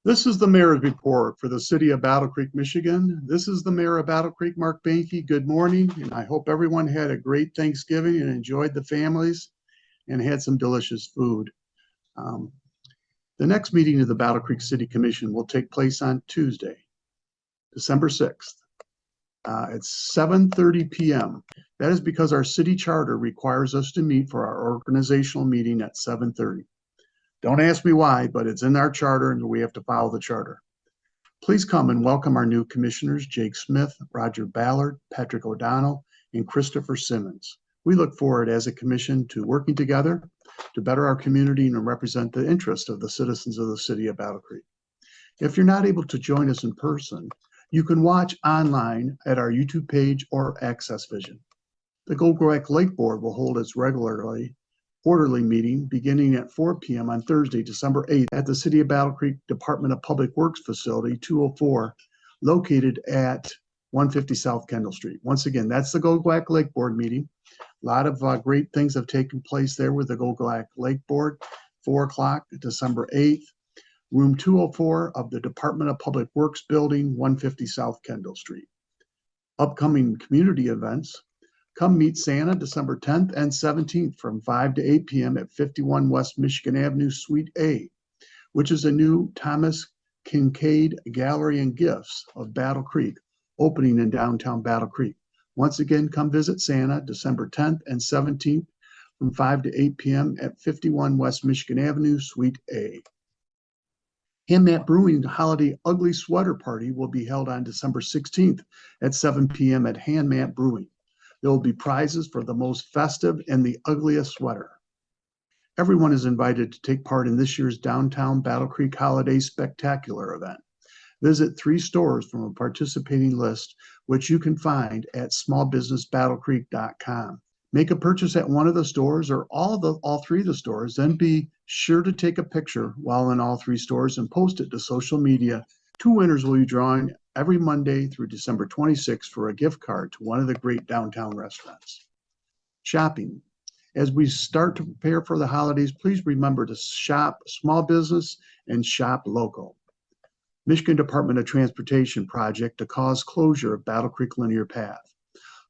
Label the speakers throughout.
Speaker 1: This is the mayor's report for the city of Battle Creek, Michigan. This is the mayor of Battle Creek, Mark Behnke. Good morning, and I hope everyone had a great Thanksgiving and enjoyed the families and had some delicious food. The next meeting of the Battle Creek City Commission will take place on Tuesday, December 6th at 7:30 p.m. That is because our city charter requires us to meet for our organizational meeting at 7:30. Don't ask me why, but it's in our charter and we have to follow the charter. Please come and welcome our new commissioners, Jake Smith, Roger Ballard, Patrick O'Donnell, and Christopher Simmons. We look forward as a commission to working together to better our community and represent the interest of the citizens of the city of Battle Creek. If you're not able to join us in person, you can watch online at our YouTube page or Access Vision. The Goguac Lake Board will hold its quarterly meeting beginning at 4 p.m. on Thursday, December 8th at the City of Battle Creek Department of Public Works Facility 204, located at 150 South Kendall Street. Once again, that's the Goguac Lake Board meeting. A lot of great things have taken place there with the Goguac Lake Board. 4 o'clock, December 8th, room 204 of the Department of Public Works Building, 150 South Kendall Street. Upcoming community events. Come meet Santa December 10th and 17th from 5 to 8 p.m. at 51 West Michigan Avenue, Suite A, which is a new Thomas Kinkade Gallery and Gifts of Battle Creek opening in downtown Battle Creek. Once again, come visit Santa December 10th and 17th from 5 to 8 p.m. at 51 West Michigan Avenue, Suite A. Handmap Brewing Holiday Ugly Sweater Party will be held on December 16th at 7 p.m. at Handmap Brewing. There will be prizes for the most festive and the ugliest sweater. Everyone is invited to take part in this year's Downtown Battle Creek Holiday Spectacular event. Visit 3 stores from a participating list, which you can find at smallbusinessbattlecreek.com. Make a purchase at one of the stores or all 3 of the stores, then be sure to take a picture while in all 3 stores and post it to social media. 2 winners will be drawn every Monday through December 26th for a gift card to one of the great downtown restaurants. Shopping. As we start to prepare for the holidays, please remember to shop small business and shop local. Michigan Department of Transportation project to cause closure of Battle Creek Linear Path.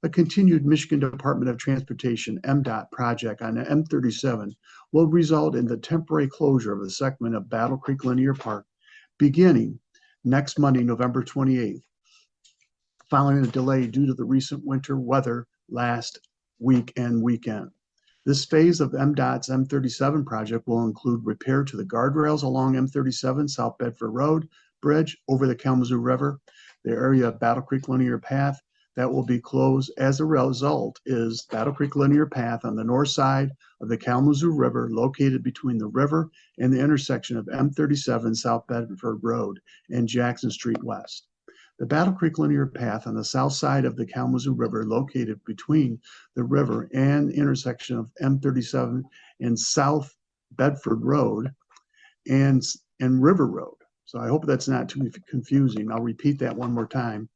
Speaker 1: A continued Michigan Department of Transportation MDOT project on the M-37 will result in the temporary closure of a segment of Battle Creek Linear Park beginning next Monday, November 28th, following a delay due to the recent winter weather last week and weekend. This phase of MDOT's M-37 project will include repair to the guardrails along M-37 South Bedford Road Bridge over the Kalamazoo River. The area of Battle Creek Linear Path that will be closed as a result is Battle Creek Linear Path on the north side of the Kalamazoo River, located between the river and the intersection of M-37 South Bedford Road and Jackson Street West. The Battle Creek Linear Path on the south side of the Kalamazoo River, located between the river and the intersection of M-37 and South Bedford Road and River Road. So I hope that's not too confusing. I'll repeat that one more time.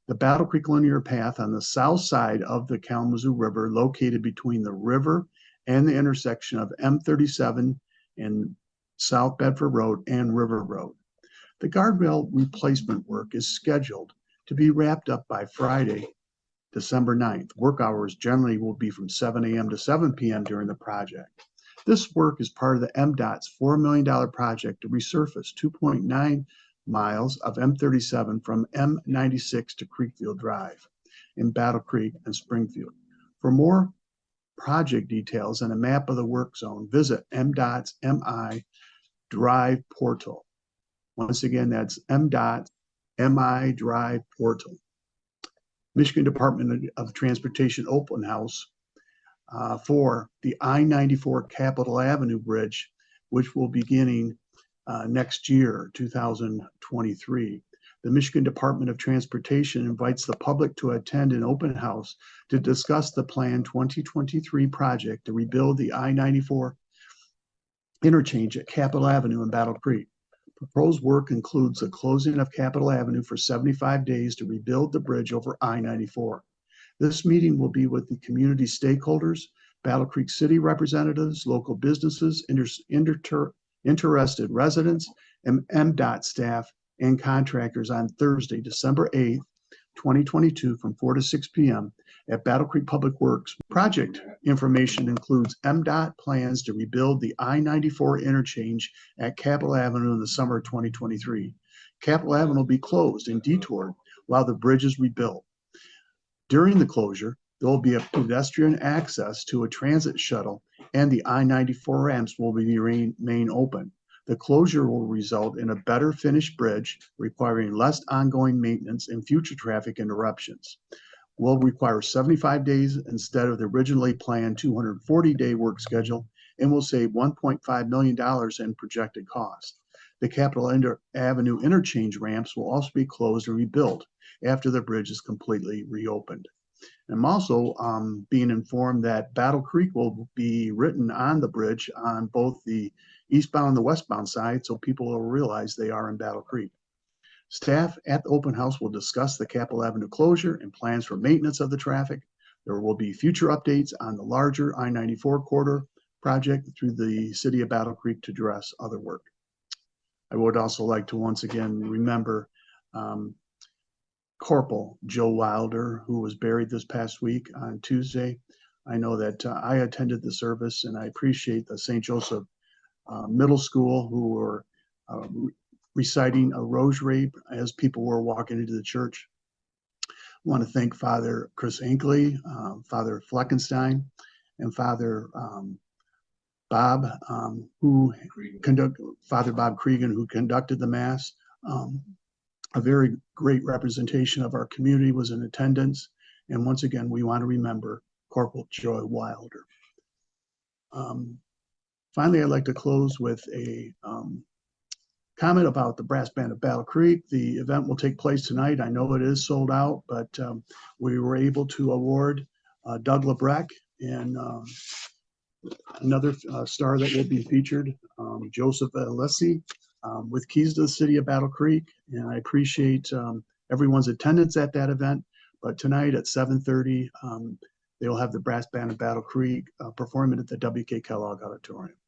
Speaker 1: The Battle Creek Linear Path on the south side of the Kalamazoo River, located between the river and the intersection of M-37 and South Bedford Road and River Road. The guardrail replacement work is scheduled to be wrapped up by Friday, December 9th. Work hours generally will be from 7 a.m. to 7 p.m. during the project. This work is part of the MDOT's $4 million project to resurface 2.9 miles of M-37 from M-96 to Creekfield Drive in Battle Creek and Springfield. For more project details and a map of the work zone, visit MDOT's MI Drive portal. Once again, that's MDOT MI Drive portal. Michigan Department of Transportation open house for the I-94 Capital Avenue Bridge, which will be beginning next year, 2023. The Michigan Department of Transportation invites the public to attend an open house to discuss the planned 2023 project to rebuild the I-94 interchange at Capital Avenue in Battle Creek. Proposed work includes the closing of Capital Avenue for 75 days to rebuild the bridge over I-94. This meeting will be with the community stakeholders, Battle Creek City representatives, local businesses, interested residents, and MDOT staff and contractors on Thursday, December 8th, 2022 from 4 to 6 p.m. at Battle Creek Public Works. Project information includes MDOT plans to rebuild the I-94 interchange at Capital Avenue in the summer of 2023. Capital Avenue will be closed and detoured while the bridge is rebuilt. During the closure, there will be a pedestrian access to a transit shuttle, and the I-94 ramps will remain open. The closure will result in a better finished bridge, requiring less ongoing maintenance and future traffic interruptions. Will require 75 days instead of the originally planned 240-day work schedule, and will save $1.5 million in projected cost. The Capital Avenue interchange ramps will also be closed and rebuilt after the bridge is completely reopened. I'm also being informed that Battle Creek will be written on the bridge on both the eastbound and the westbound side, so people will realize they are in Battle Creek. Staff at the open house will discuss the Capital Avenue closure and plans for maintenance of the traffic. There will be future updates on the larger I-94 corridor project through the city of Battle Creek to address other work. I would also like to once again remember Corporal Joe Wilder, who was buried this past week on Tuesday. I know that I attended the service, and I appreciate the St. Joseph Middle School who were reciting a rosary as people were walking into the church. I want to thank Father Chris Hinckley, Father Fleckenstein, and Father Bob, Father Bob Cregan, who conducted the Mass. A very great representation of our community was in attendance. And once again, we want to remember Corporal Joe Wilder. Finally, I'd like to close with a comment about the Brass Band of Battle Creek. The event will take place tonight. I know it is sold out, but we were able to award Doug LeBrecq and another star that will be featured, Joseph Alessi, with Keys to the City of Battle Creek. And I appreciate everyone's attendance at that event. But tonight at 7:30, they will have the Brass Band of Battle Creek performing at the W.K. Kellogg Auditorium.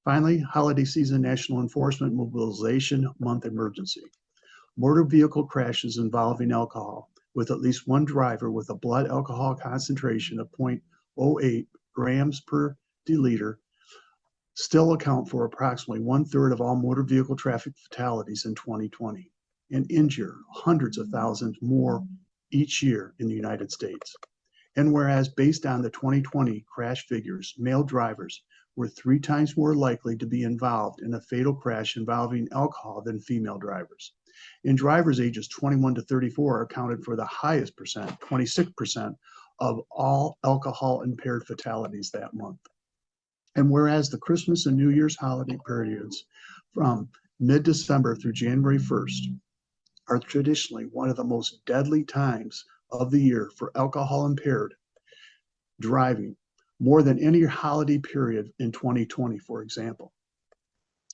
Speaker 1: Finally, holiday season National Enforcement Mobilization Month emergency. Motor vehicle crashes involving alcohol with at least one driver with a blood alcohol concentration of 0.08 grams per deciliter still account for approximately 1/3 of all motor vehicle traffic fatalities in 2020 and injure hundreds of thousands more each year in the United States. And whereas based on the 2020 crash figures, male drivers were 3 times more likely to be involved in a fatal crash involving alcohol than female drivers. And drivers ages 21 to 34 accounted for the highest percent, 26% of all alcohol impaired fatalities that month. And whereas the Christmas and New Year's holiday periods from mid-December through January 1st are traditionally one of the most deadly times of the year for alcohol impaired driving, more than any holiday period in 2020, for example.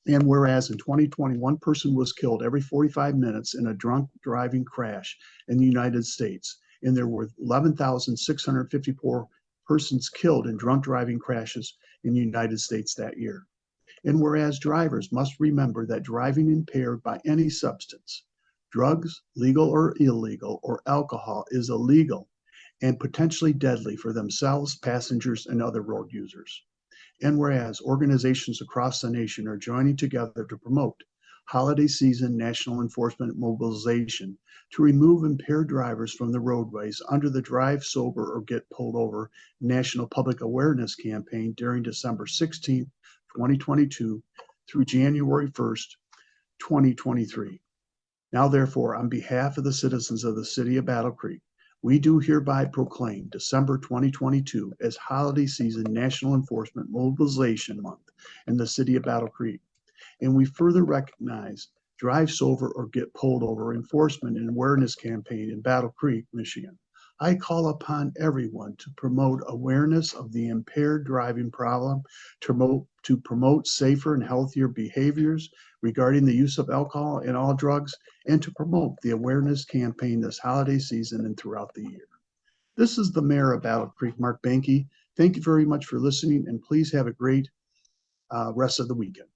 Speaker 1: And whereas in 2020, one person was killed every 45 minutes in a drunk driving crash in the United States, and there were 11,654 persons killed in drunk driving crashes in the United States that year. And whereas drivers must remember that driving impaired by any substance, drugs, legal or illegal, or alcohol, is illegal and potentially deadly for themselves, passengers, and other road users. And whereas organizations across the nation are joining together to promote holiday season national enforcement mobilization to remove impaired drivers from the roadways under the Drive Sober or Get Pulled Over National Public Awareness Campaign during December 16th, 2022 through January 1st, 2023. Now, therefore, on behalf of the citizens of the City of Battle Creek, we do hereby proclaim December 2022 as Holiday Season National Enforcement Mobilization Month in the City of Battle Creek. And we further recognize Drive Sober or Get Pulled Over Enforcement and Awareness Campaign in Battle Creek, Michigan. I call upon everyone to promote awareness of the impaired driving problem, to promote safer and healthier behaviors regarding the use of alcohol and all drugs, and to promote the awareness campaign this holiday season and throughout the year. This is the Mayor of Battle Creek, Mark Behnke. Thank you very much for listening, and please have a great rest of the weekend.